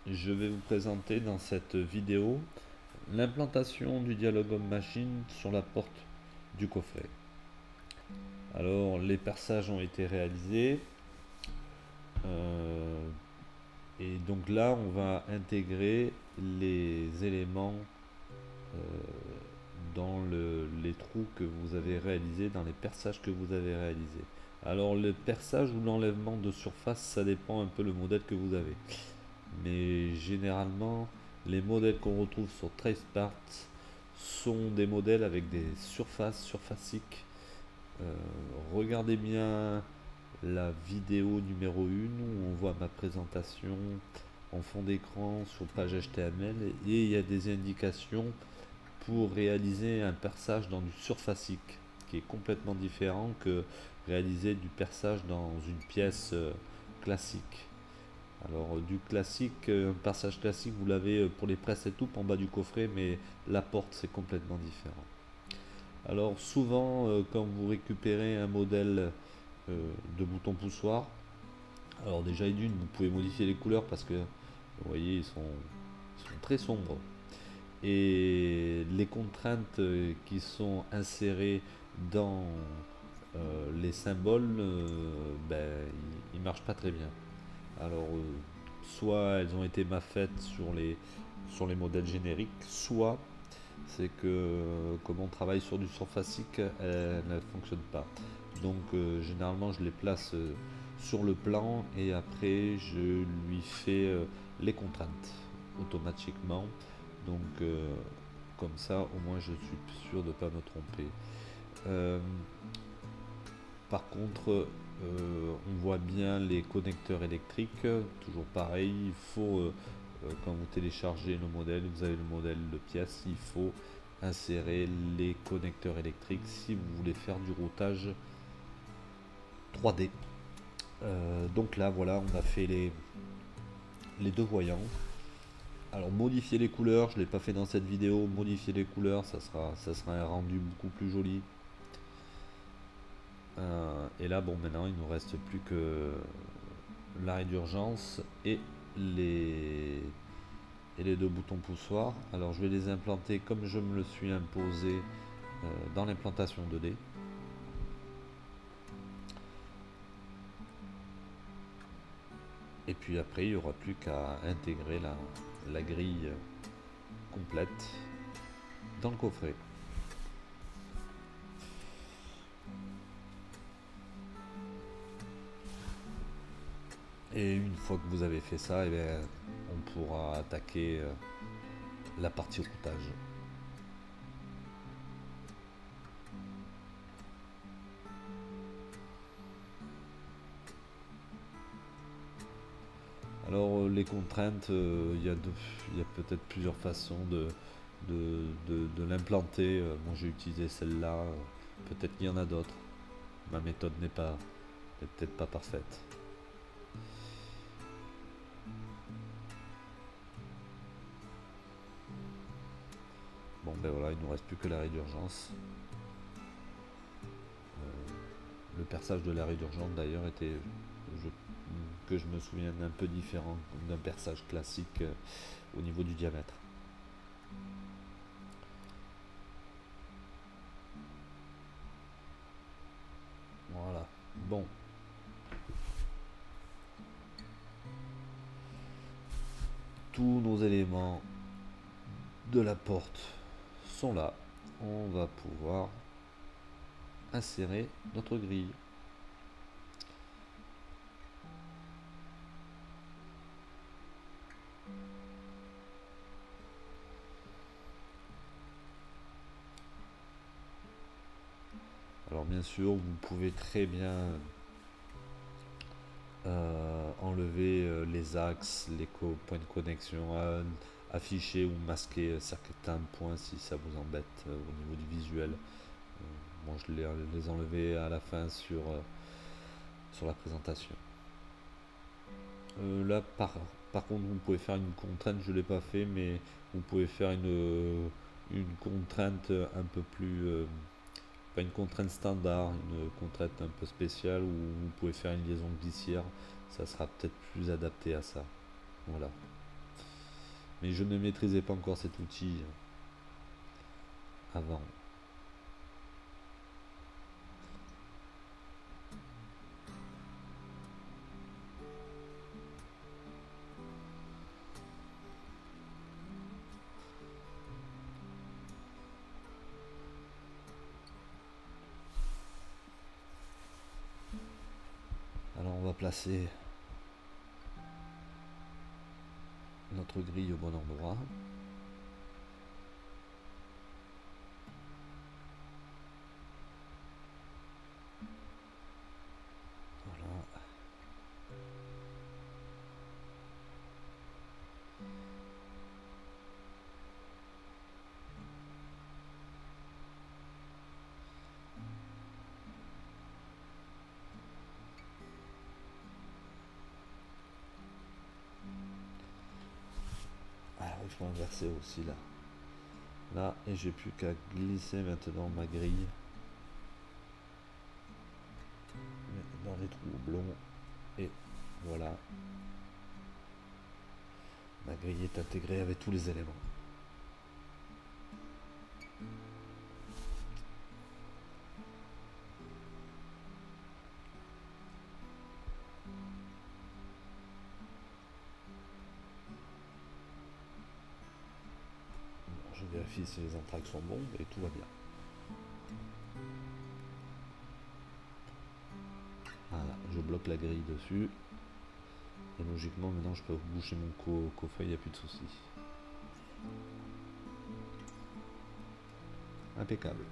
je vais vous présenter dans cette vidéo l'implantation du dialogue homme-machine sur la porte du coffret. Alors les perçages ont été réalisés et donc là on va intégrer les éléments dans les trous que vous avez réalisés, dans les perçages que vous avez réalisés. Alors le perçage ou l'enlèvement de surface, ça dépend un peu le modèle que vous avez. Mais généralement, les modèles qu'on retrouve sur TracePart sont des modèles avec des surfaces surfaciques. Regardez bien la vidéo numéro 1 où on voit ma présentation en fond d'écran sur page HTML et il y a des indications pour réaliser un perçage dans du surfacique qui est complètement différent que réaliser du perçage dans une pièce classique. Alors du classique, un perçage classique vous l'avez pour les presses et tout en bas du coffret, mais la porte c'est complètement différent. Alors souvent quand vous récupérez un modèle de bouton poussoir, alors déjà d'une vous pouvez modifier les couleurs parce que vous voyez ils sont très sombres. Et les contraintes qui sont insérées dans les symboles, ils ne marchent pas très bien. Alors, soit elles ont été mal faites sur les modèles génériques, soit c'est que comme on travaille sur du surfacique, elles ne fonctionnent pas. Donc, généralement, je les place sur le plan et après, je lui fais les contraintes automatiquement. Donc, comme ça, au moins, je suis sûr de ne pas me tromper. Par contre, on voit bien les connecteurs électriques, toujours pareil, il faut, quand vous téléchargez le modèle, vous avez le modèle de pièce, il faut insérer les connecteurs électriques si vous voulez faire du routage 3D. Donc là, voilà, on a fait les deux voyants. Alors modifier les couleurs, je ne l'ai pas fait dans cette vidéo, modifier les couleurs, ça sera un rendu beaucoup plus joli. Et là, bon, maintenant, il nous reste plus que l'arrêt d'urgence et les deux boutons poussoirs. Alors, je vais les implanter comme je me le suis imposé dans l'implantation 2D. Et puis après, il n'y aura plus qu'à intégrer la grille complète dans le coffret. Et une fois que vous avez fait ça, eh bien, on pourra attaquer la partie routage. Alors les contraintes, il y a peut-être plusieurs façons de l'implanter. Moi j'ai utilisé celle-là, peut-être qu'il y en a d'autres. Ma méthode n'est peut-être pas parfaite. Bon ben voilà, il ne nous reste plus que l'arrêt d'urgence. Le perçage de l'arrêt d'urgence d'ailleurs était, que je me souvienne, un peu différent d'un perçage classique au niveau du diamètre. Voilà, bon. Tous nos éléments de la porte sont là. On va pouvoir insérer notre grille. Alors bien sûr, vous pouvez très bien enlever les axes, les points de connexion, afficher ou masquer certains points si ça vous embête au niveau du visuel. Bon, je les enlever à la fin sur la présentation. Là, par contre, vous pouvez faire une contrainte, je ne l'ai pas fait, mais vous pouvez faire une contrainte un peu plus... pas une contrainte standard, une contrainte un peu spéciale où vous pouvez faire une liaison glissière. Ça sera peut-être plus adapté à ça. Voilà. Mais je ne maîtrisais pas encore cet outil avant. Alors on va placer notre grille au bon endroit. Voilà. Alors il faut inverser aussi là. Là, et j'ai plus qu'à glisser maintenant ma grille dans les trous blonds. Et voilà. Ma grille est intégrée avec tous les éléments. Bon, je vérifie si les entrailles sont bons et tout va bien. Voilà, je bloque la grille dessus. Et logiquement, maintenant, je peux boucher mon coffret, il n'y a plus de soucis. Impeccable.